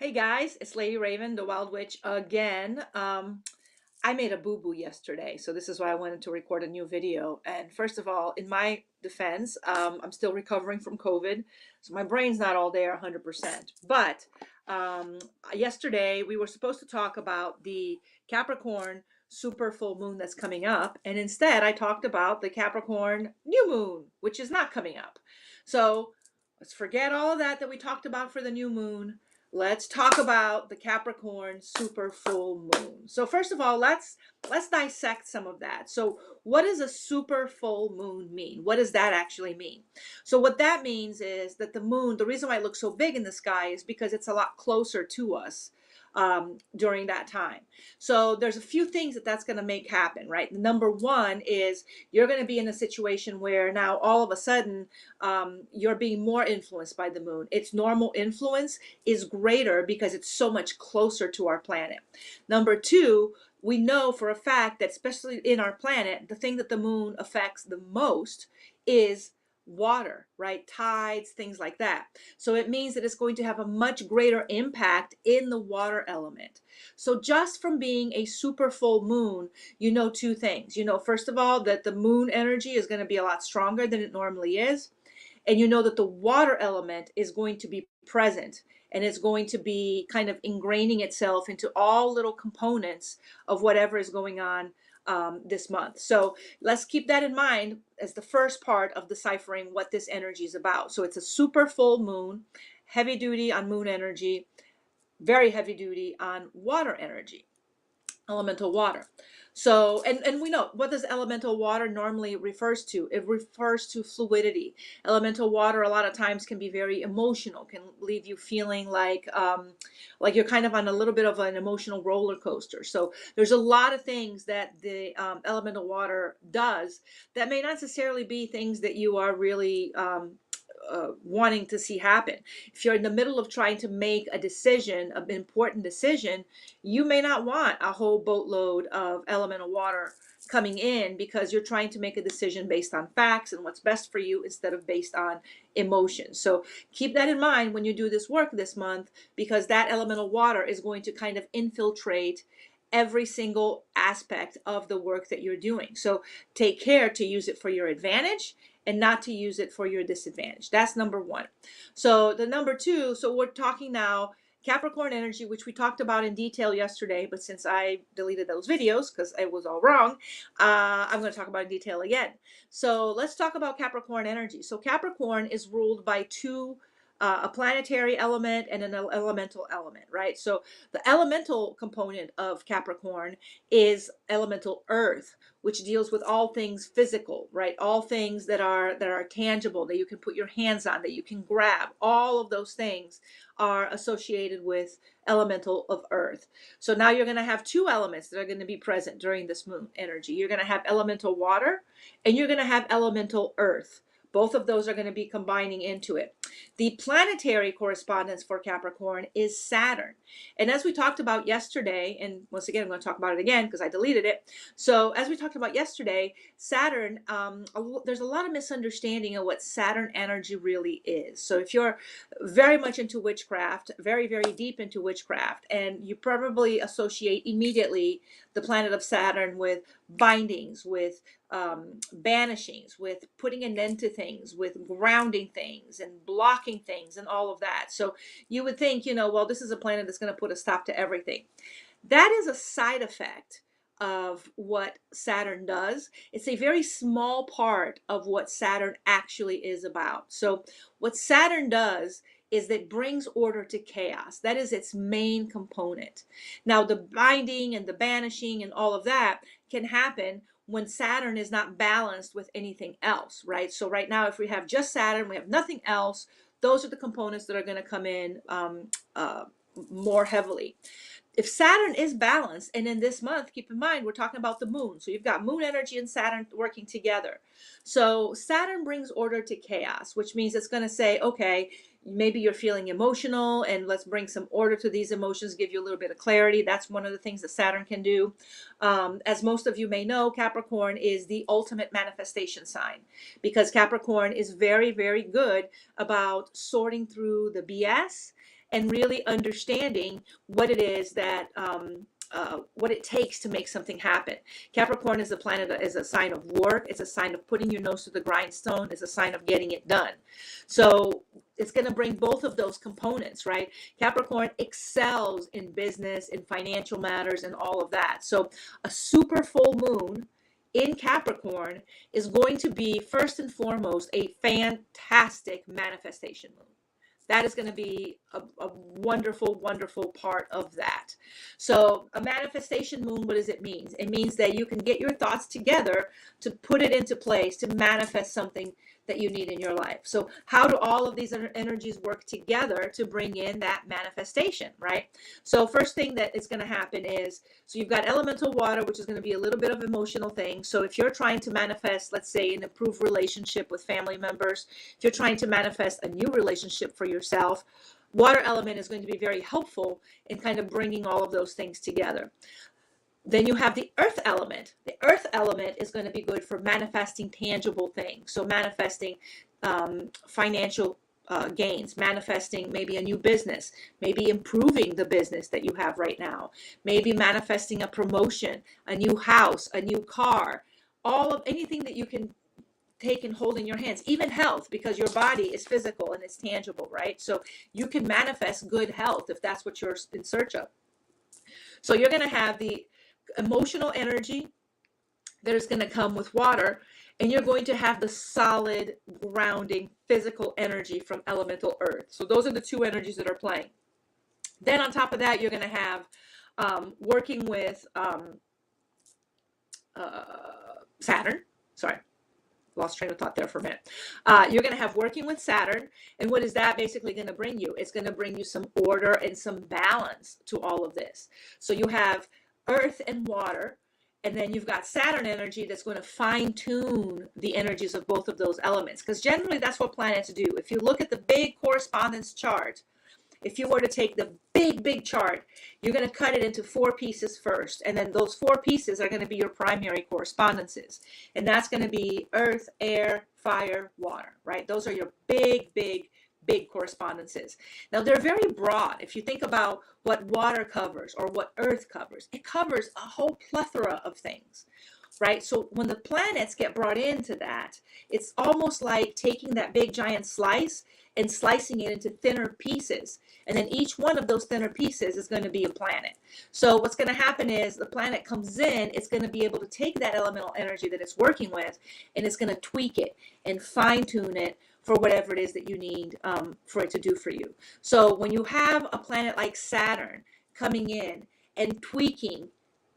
Hey guys, it's Lady Raven, the Wild Witch again. I made a boo-boo yesterday, so this is why I wanted to record a new video. And first of all, in my defense, I'm still recovering from COVID, so my brain's not all there 100%. But um, yesterday we were supposed to talk about the Capricorn super full moon that's coming up, and instead I talked about the Capricorn new moon, which is not coming up. So let's forget all of that we talked about for the new moon. Let's talk about the Capricorn super full moon. So first of all, let's dissect some of that. So what does a super full moon mean? What does that actually mean? So what that means is that the moon, the reason why it looks so big in the sky is because it's a lot closer to us during that time. So there's a few things that's going to make happen, right? Number one is you're going to be in a situation where now all of a sudden you're being more influenced by the moon. Its normal influence is greater because it's so much closer to our planet. Number two, we know for a fact that especially in our planet, the thing that the moon affects the most is water, right? Tides, things like that. So it means that it's going to have a much greater impact in the water element. So just from being a super full moon, you know two things. You know, first of all, that the moon energy is going to be a lot stronger than it normally is. And you know that the water element is going to be present, and it's going to be kind of ingraining itself into all little components of whatever is going on this month. So let's keep that in mind as the first part of deciphering what this energy is about. So it's a super full moon, heavy duty on moon energy, very heavy duty on water energy, elemental water. So, and we know, what does elemental water normally refers to? It refers to fluidity. Elemental water a lot of times can be very emotional, can leave you feeling like you're kind of on a little bit of an emotional roller coaster. So there's a lot of things that the elemental water does that may not necessarily be things that you are really wanting to see happen. If you're in the middle of trying to make a decision, an important decision, you may not want a whole boatload of elemental water coming in because you're trying to make a decision based on facts and what's best for you instead of based on emotions. So keep that in mind when you do this work this month, because that elemental water is going to kind of infiltrate every single aspect of the work that you're doing. So take care to use it for your advantage and not to use it for your disadvantage. That's number one. So the number two, so we're talking now Capricorn energy, which we talked about in detail yesterday, but since I deleted those videos because it was all wrong, I'm going to talk about in detail again. So let's talk about Capricorn energy. So Capricorn is ruled by two, a planetary element and an elemental element, right? So the elemental component of Capricorn is elemental earth, which deals with all things physical, right? All things that are tangible, that you can put your hands on, that you can grab. All of those things are associated with elemental of earth. So now you're going to have two elements that are going to be present during this moon energy. You're going to have elemental water and you're going to have elemental earth. Both of those are going to be combining into it. The planetary correspondence for Capricorn is Saturn. And as we talked about yesterday, and once again, I'm going to talk about it again because I deleted it. So as we talked about yesterday, Saturn, there's a lot of misunderstanding of what Saturn energy really is. So if you're very much into witchcraft, very, very deep into witchcraft, and you probably associate immediately the planet of Saturn with bindings, with banishings, with putting an end to things, with grounding things and blocking things and all of that. So you would think, well, this is a planet that's going to put a stop to everything. That is a side effect of what Saturn does. It's a very small part of what Saturn actually is about. So what Saturn does is that brings order to chaos. That is its main component. Now, the binding and the banishing and all of that can happen when Saturn is not balanced with anything else, right? So right now, if we have just Saturn, we have nothing else, those are the components that are going to come in more heavily. If Saturn is balanced, and in this month, keep in mind, we're talking about the moon. So you've got moon energy and Saturn working together. So Saturn brings order to chaos, which means it's going to say, okay, maybe you're feeling emotional and let's bring some order to these emotions, give you a little bit of clarity. That's one of the things that Saturn can do. As most of you may know, Capricorn is the ultimate manifestation sign because Capricorn is very, very good about sorting through the BS and really understanding what it is that what it takes to make something happen. Capricorn is a planet that is a sign of work. It's a sign of putting your nose to the grindstone. It's a sign of getting it done. So it's going to bring both of those components, right? Capricorn excels in business, in financial matters, and all of that. So a super full moon in Capricorn is going to be, first and foremost, a fantastic manifestation moon. That is going to be a wonderful, wonderful part of that. So a manifestation moon, what does it mean? It means that you can get your thoughts together to put it into place, to manifest something that you need in your life. So how do all of these energies work together to bring in that manifestation, right? So first thing that is going to happen is, so you've got elemental water, which is going to be a little bit of emotional thing. So if you're trying to manifest, let's say, an improved relationship with family members, if you're trying to manifest a new relationship for yourself, water element is going to be very helpful in kind of bringing all of those things together. Then you have the earth element. The earth element is going to be good for manifesting tangible things. So manifesting financial gains, manifesting maybe a new business, maybe improving the business that you have right now, maybe manifesting a promotion, a new house, a new car, all of anything that you can take and hold in your hands, even health, because your body is physical and it's tangible, right? So you can manifest good health if that's what you're in search of. So you're going to have the emotional energy that is going to come with water, and you're going to have the solid grounding physical energy from elemental earth. So those are the two energies that are playing. Then on top of that, you're going to have working with Saturn. Sorry, lost train of thought there for a minute. You're going to have working with Saturn. And what is that basically going to bring you? It's going to bring you some order and some balance to all of this. So you have earth and water, and then you've got Saturn energy that's going to fine tune the energies of both of those elements, because generally that's what planets do. If you look at the big correspondence chart, if you were to take the big chart, you're going to cut it into 4 pieces first, and then those 4 pieces are going to be your primary correspondences, and that's going to be earth, air, fire, water, right? Those are your big correspondences. Now they're very broad. If you think about what water covers or what earth covers, it covers a whole plethora of things, right? So when the planets get brought into that, it's almost like taking that big giant slice and slicing it into thinner pieces. And then each one of those thinner pieces is going to be a planet. So what's going to happen is the planet comes in, it's going to be able to take that elemental energy that it's working with, and it's going to tweak it and fine tune it for whatever it is that you need for it to do for you. So when you have a planet like Saturn coming in and tweaking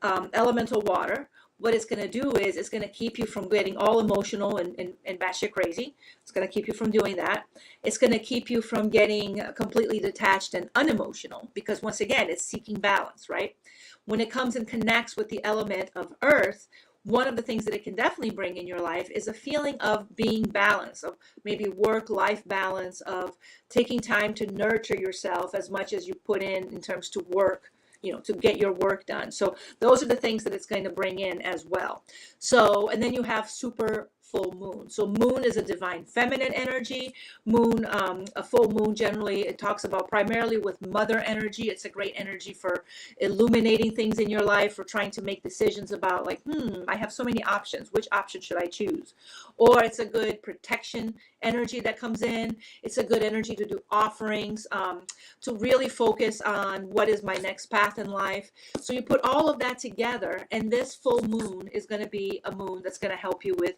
elemental water, what it's going to do is it's going to keep you from getting all emotional and batshit crazy. It's going to keep you from doing that. It's going to keep you from getting completely detached and unemotional, because once again, it's seeking balance, right? When it comes and connects with the element of earth, one of the things that it can definitely bring in your life is a feeling of being balanced, of maybe work-life balance, of taking time to nurture yourself as much as you put in terms to work, to get your work done. So those are the things that it's going to bring in as well. So, and then you have super full moon. So moon is a divine feminine energy. Moon, a full moon, generally it talks about primarily with mother energy. It's a great energy for illuminating things in your life, for trying to make decisions about like, I have so many options. Which option should I choose? Or it's a good protection energy that comes in. It's a good energy to do offerings, to really focus on what is my next path in life. So you put all of that together, and this full moon is going to be a moon that's going to help you with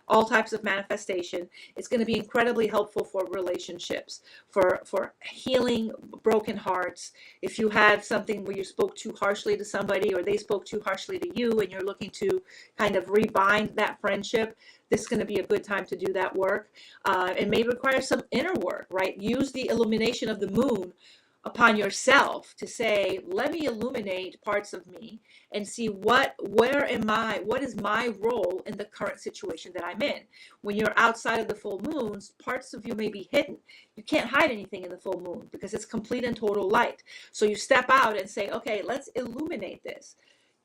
all types of manifestation. It's going to be incredibly helpful for relationships, for healing broken hearts. If you have something where you spoke too harshly to somebody, or they spoke too harshly to you, and you're looking to kind of rebind that friendship, this is going to be a good time to do that work. It may require some inner work, right? Use the illumination of the moon upon yourself to say, let me illuminate parts of me and see what is my role in the current situation that I'm in. When you're outside of the full moons, parts of you may be hidden. You can't hide anything in the full moon because it's complete and total light. So you step out and say, okay, let's illuminate this.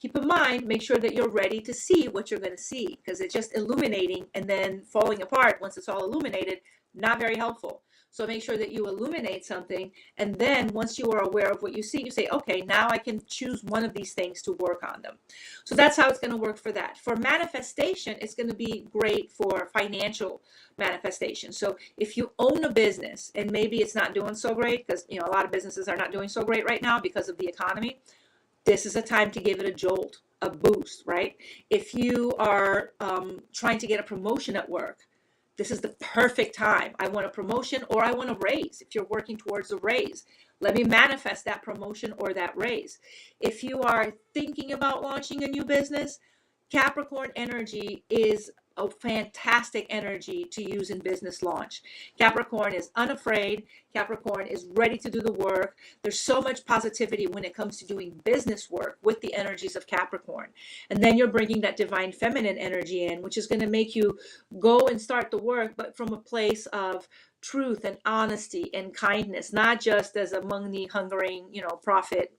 Keep in mind, make sure that you're ready to see what you're going to see, because it's just illuminating and then falling apart once it's all illuminated, not very helpful. So make sure that you illuminate something. And then once you are aware of what you see, you say, okay, now I can choose one of these things to work on them. So that's how it's going to work for that. For manifestation, it's going to be great for financial manifestation. So if you own a business and maybe it's not doing so great, because a lot of businesses are not doing so great right now because of the economy, this is a time to give it a jolt, a boost, right? If you are trying to get a promotion at work, this is the perfect time. I want a promotion or I want a raise. If you're working towards a raise, let me manifest that promotion or that raise. If you are thinking about launching a new business, Capricorn energy is a fantastic energy to use in business launch. Capricorn is unafraid. Capricorn is ready to do the work. There's so much positivity when it comes to doing business work with the energies of Capricorn. And then you're bringing that divine feminine energy in, which is going to make you go and start the work, but from a place of truth and honesty and kindness, not just as a money hungering, profit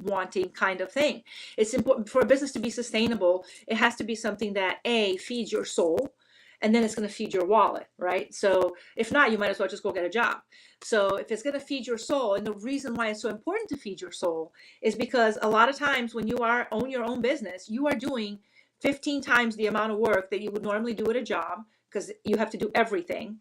wanting kind of thing. It's important for a business to be sustainable. It has to be something that feeds your soul, and then it's going to feed your wallet, right? So if not, you might as well just go get a job. So if it's going to feed your soul, and the reason why it's so important to feed your soul is because a lot of times when you own your own business, you are doing 15 times the amount of work that you would normally do at a job, because you have to do everything.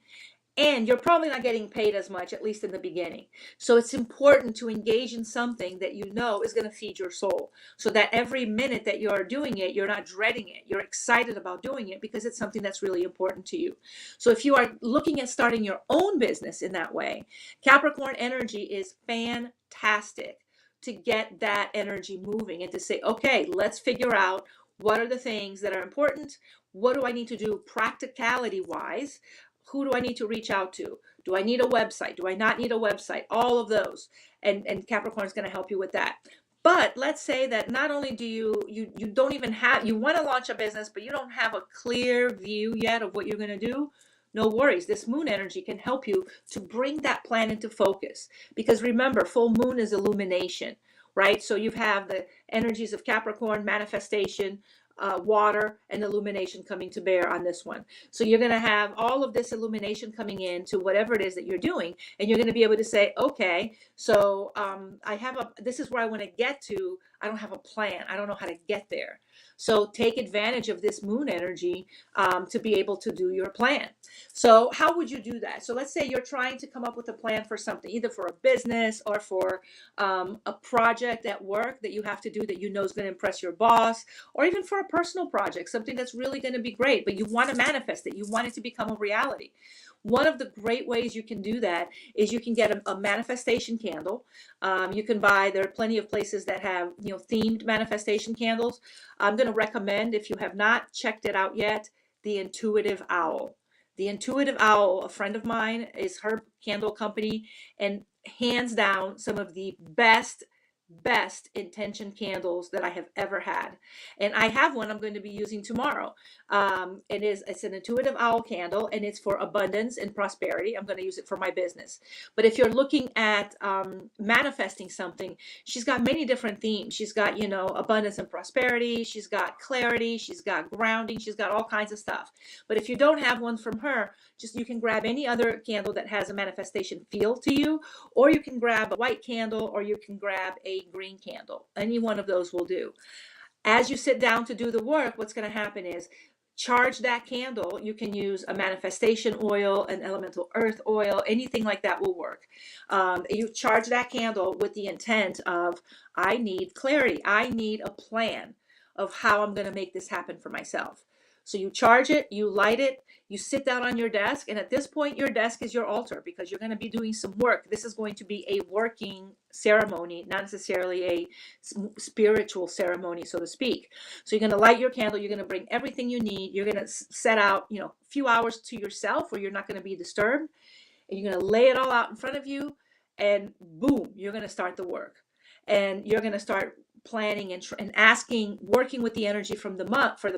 And you're probably not getting paid as much, at least in the beginning. So it's important to engage in something that you know is going to feed your soul, so that every minute that you're doing it, you're not dreading it. You're excited about doing it because it's something that's really important to you. So if you are looking at starting your own business in that way, Capricorn energy is fantastic to get that energy moving and to say, okay, let's figure out what are the things that are important. What do I need to do practicality wise? Who do I need to reach out to? Do I need a website? Do I not need a website? All of those. And Capricorn is going to help you with that. But let's say that not only do you don't even have, you want to launch a business, but you don't have a clear view yet of what you're going to do. No worries. This moon energy can help you to bring that plan into focus. Because remember, full moon is illumination, right? So you have the energies of Capricorn, manifestation, water, and illumination coming to bear on this one. So you're going to have all of this illumination coming in to whatever it is that you're doing, and you're going to be able to say, okay, so this is where I want to get to. I don't have a plan. I don't know how to get there. So take advantage of this moon energy to be able to do your plan. So how would you do that? So let's say you're trying to come up with a plan for something, either for a business or for a project at work that you have to do that you know is going to impress your boss, or even for a personal project, something that's really going to be great, but you want to manifest it. You want it to become a reality. One of the great ways you can do that is you can get a manifestation candle. You can buy, there are plenty of places that have, themed manifestation candles. I'm going to recommend, if you have not checked it out yet, the Intuitive Owl. The Intuitive Owl, a friend of mine, is her candle company, and hands down some of the best intention candles that I have ever had. And I have one I'm going to be using tomorrow. It's an Intuitive Owl candle, and it's for abundance and prosperity. I'm going to use it for my business. But if you're looking at manifesting something, she's got many different themes. She's got, abundance and prosperity. She's got clarity. She's got grounding. She's got all kinds of stuff. But if you don't have one from her, you can grab any other candle that has a manifestation feel to you, or you can grab a white candle, or you can grab a green candle. Any one of those will do. As you sit down to do the work, what's going to happen is charge that candle. You can use a manifestation oil, an elemental earth oil, anything like that will work. You charge that candle with the intent of, I need clarity. I need a plan of how I'm going to make this happen for myself. So you charge it, you light it, you sit down on your desk, and at this point, your desk is your altar, because you're going to be doing some work. This is going to be a working ceremony, not necessarily a spiritual ceremony, so to speak. So you're going to light your candle. You're going to bring everything you need. You're going to set out, a few hours to yourself where you're not going to be disturbed, and you're going to lay it all out in front of you, and boom, you're going to start the work, and you're going to start planning and asking, working with the energy for the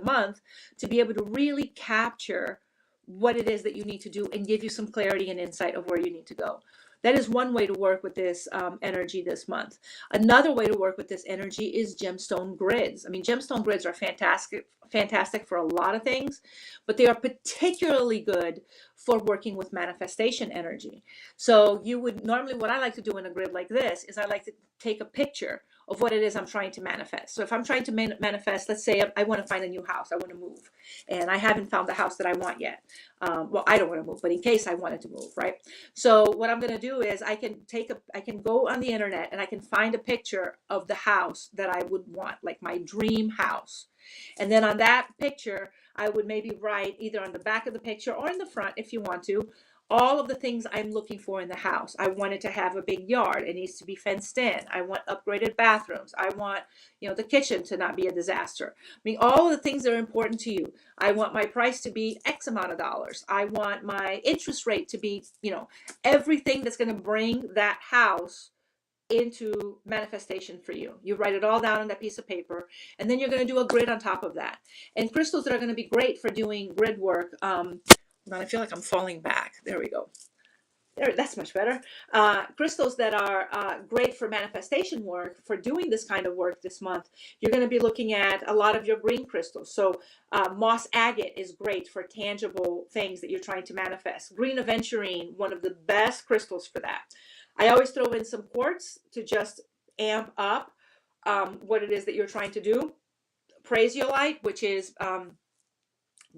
month to be able to really capture what it is that you need to do and give you some clarity and insight of where you need to go. That is one way to work with this energy this month. Another way to work with this energy is gemstone grids. I mean, gemstone grids are fantastic for a lot of things, but they are particularly good for working with manifestation energy. So you would normally, what I like to do in a grid like this is I like to take a picture of what it is I'm trying to manifest. So if I'm trying to manifest, let's say I want to find a new house, I want to move, and I haven't found the house that I want yet. Well, I don't want to move, but in case I wanted to move, right? So what I'm going to do is I can go on the internet and I can find a picture of the house that I would want, like my dream house. And then on that picture, I would maybe write either on the back of the picture or in the front, if you want to, all of the things I'm looking for in the house. I want it to have a big yard. It needs to be fenced in. I want upgraded bathrooms. I want, the kitchen to not be a disaster. I mean, all of the things that are important to you. I want my price to be X amount of dollars. I want my interest rate to be, everything that's going to bring that house into manifestation for you. You write it all down on that piece of paper, and then you're going to do a grid on top of that. And crystals that are going to be great for doing grid work. I feel like I'm falling back. There we go. There, that's much better. Crystals that are great for manifestation work, for doing this kind of work this month, you're going to be looking at a lot of your green crystals. So moss agate is great for tangible things that you're trying to manifest. Green aventurine, one of the best crystals for that. I always throw in some quartz to just amp up what it is that you're trying to do. Prasiolite, which is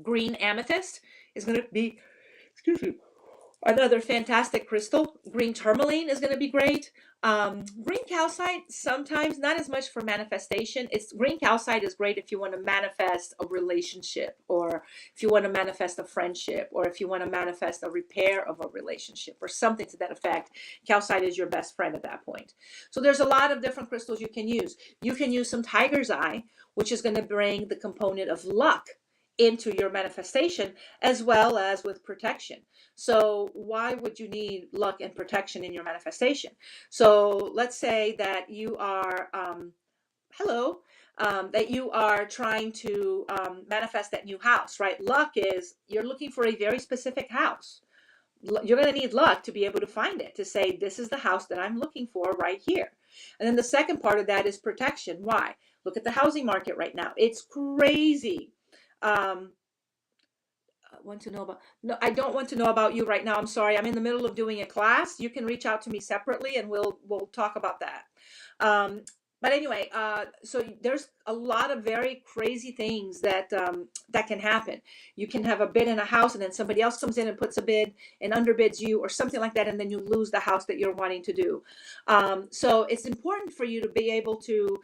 green amethyst, is going to be, excuse me, another fantastic crystal. Green tourmaline is going to be great. Green calcite, sometimes not as much for manifestation. Green calcite is great if you want to manifest a relationship, or if you want to manifest a friendship, or if you want to manifest a repair of a relationship, or something to that effect. Calcite is your best friend at that point. So there's a lot of different crystals you can use. You can use some tiger's eye, which is going to bring the component of luck into your manifestation, as well as with protection. So why would you need luck and protection in your manifestation? So let's say that you are that you are trying to manifest that new house, right? Luck is you're looking for a very specific house. You're going to need luck to be able to find it, to say, this is the house that I'm looking for right here. And then the second part of that is protection. Why? Look at the housing market right now. It's crazy. Want to know about, no, I don't want to know about you right now. I'm sorry. I'm in the middle of doing a class. You can reach out to me separately and we'll talk about that. But anyway, so there's a lot of very crazy things that that can happen. You can have a bid in a house, and then somebody else comes in and puts a bid and underbids you, or something like that, and then you lose the house that you're wanting to do. So it's important for you to be able to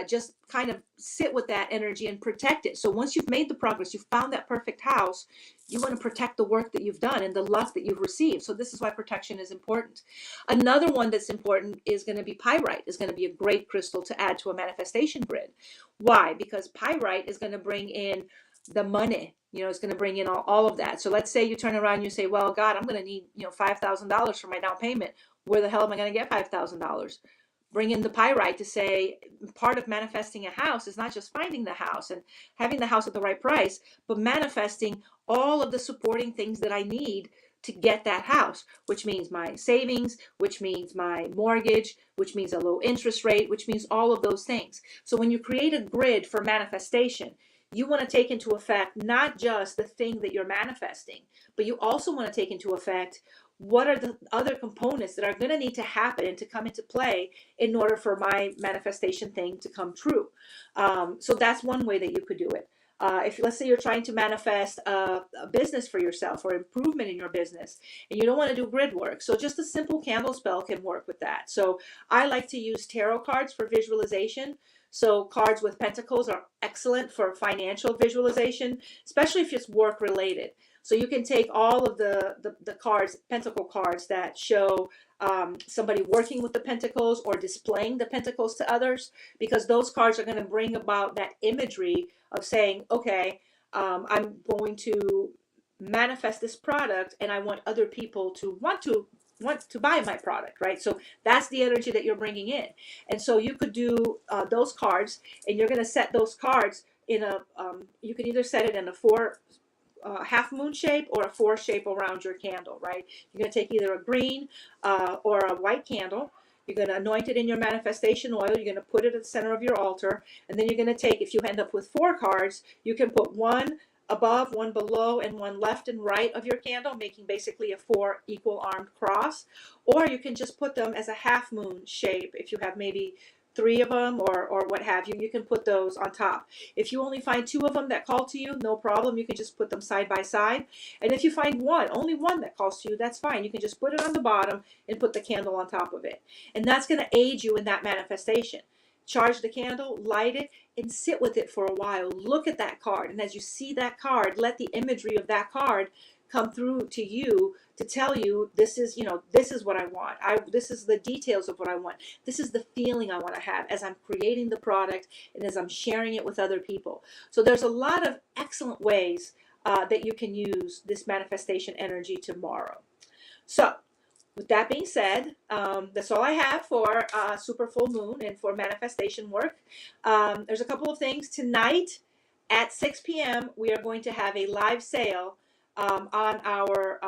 just kind of sit with that energy and protect it. So once you've made the progress, you've found that perfect house, you want to protect the work that you've done and the luck that you've received. So this is why protection is important. Another one that's important is going to be pyrite. Is going to be a great crystal to add to a manifestation grid. Why? Because pyrite is going to bring in the money. It's going to bring in all of that. So let's say you turn around and you say, well, God, I'm going to need, $5,000 for my down payment. Where the hell am I going to get $5,000? Bring in the pyrite to say, part of manifesting a house is not just finding the house and having the house at the right price, but manifesting all of the supporting things that I need to get that house, which means my savings, which means my mortgage, which means a low interest rate, which means all of those things. So when you create a grid for manifestation, you want to take into effect not just the thing that you're manifesting, but you also want to take into effect what are the other components that are going to need to happen and to come into play in order for my manifestation thing to come true. So that's one way that you could do it. If let's say you're trying to manifest a business for yourself or improvement in your business, and you don't want to do grid work, so just a simple candle spell can work with that. So I like to use tarot cards for visualization. So cards with pentacles are excellent for financial visualization, especially if it's work related. So you can take all of the cards, pentacle cards that show somebody working with the pentacles or displaying the pentacles to others, because those cards are going to bring about that imagery of saying, okay, I'm going to manifest this product and I want other people to want to buy my product, right? So that's the energy that you're bringing in. And so you could do those cards, and you're going to set those cards in a, you can either set it in a half moon shape or a 4 shape around your candle, right? You're going to take either a green or a white candle. You're going to anoint it in your manifestation oil. You're going to put it at the center of your altar. And then you're going to take, if you end up with 4 cards, you can put one above, one below, and one left and right of your candle, making basically a 4 equal armed cross. Or you can just put them as a half moon shape. If you have maybe 3 of them or what have you, you can put those on top. If you only find 2 of them that call to you, no problem. You can just put them side by side. And if you find only one that calls to you, that's fine. You can just put it on the bottom and put the candle on top of it. And that's going to aid you in that manifestation. Charge the candle, light it, and sit with it for a while. Look at that card. And as you see that card, let the imagery of that card come through to you to tell you, this is, this is what I want. This is the details of what I want. This is the feeling I want to have as I'm creating the product and as I'm sharing it with other people. So there's a lot of excellent ways that you can use this manifestation energy tomorrow. So with that being said, that's all I have for Super Full Moon and for manifestation work. There's a couple of things. Tonight at 6 p.m., we are going to have a live sale on our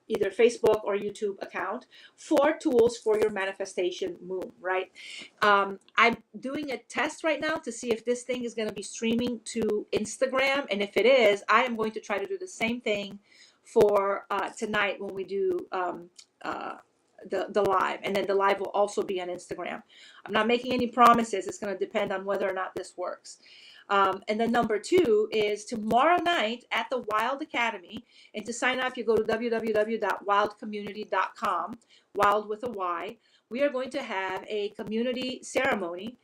either Facebook or YouTube account for tools for your manifestation moon, right? I'm doing a test right now to see if this thing is going to be streaming to Instagram. And if it is, I am going to try to do the same thing for tonight when we do the live, and then the live will also be on Instagram. I'm not making any promises. It's going to depend on whether or not this works. And then number 2 is tomorrow night at the Wild Academy. And to sign up, you go to www.wildcommunity.com, wild with a Y. We are going to have a community ceremony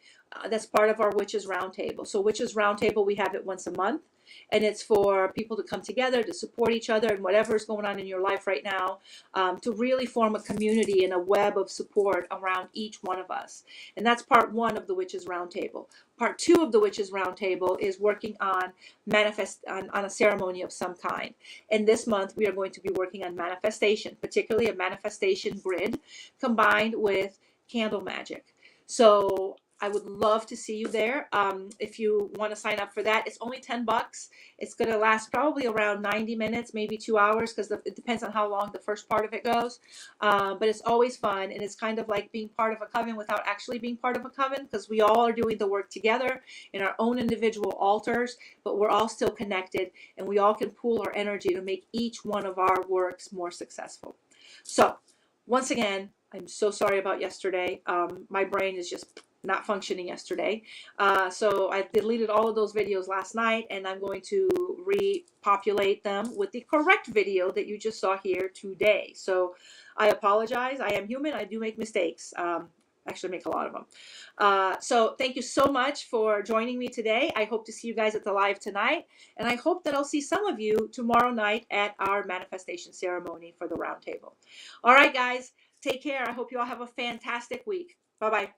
that's part of our Witches Roundtable. So Witches Roundtable, we have it once a month. And it's for people to come together to support each other and whatever is going on in your life right now, to really form a community and a web of support around each one of us. And that's part 1 of the Witches Roundtable. Part 2 of the Witches Roundtable is working on on a ceremony of some kind. And this month we are going to be working on manifestation, particularly a manifestation grid combined with candle magic. So I would love to see you there. If you want to sign up for that, it's only $10. It's going to last probably around 90 minutes, maybe 2 hours, because it depends on how long the first part of it goes. But it's always fun, and it's kind of like being part of a coven without actually being part of a coven, because we all are doing the work together in our own individual altars, but we're all still connected, and we all can pool our energy to make each one of our works more successful. So, once again, I'm so sorry about yesterday. My brain is just not functioning yesterday. So I deleted all of those videos last night, and I'm going to repopulate them with the correct video that you just saw here today. So I apologize. I am human. I do make mistakes. Actually make a lot of them. So thank you so much for joining me today. I hope to see you guys at the live tonight, and I hope that I'll see some of you tomorrow night at our manifestation ceremony for the roundtable. All right, guys, take care. I hope you all have a fantastic week. Bye-bye.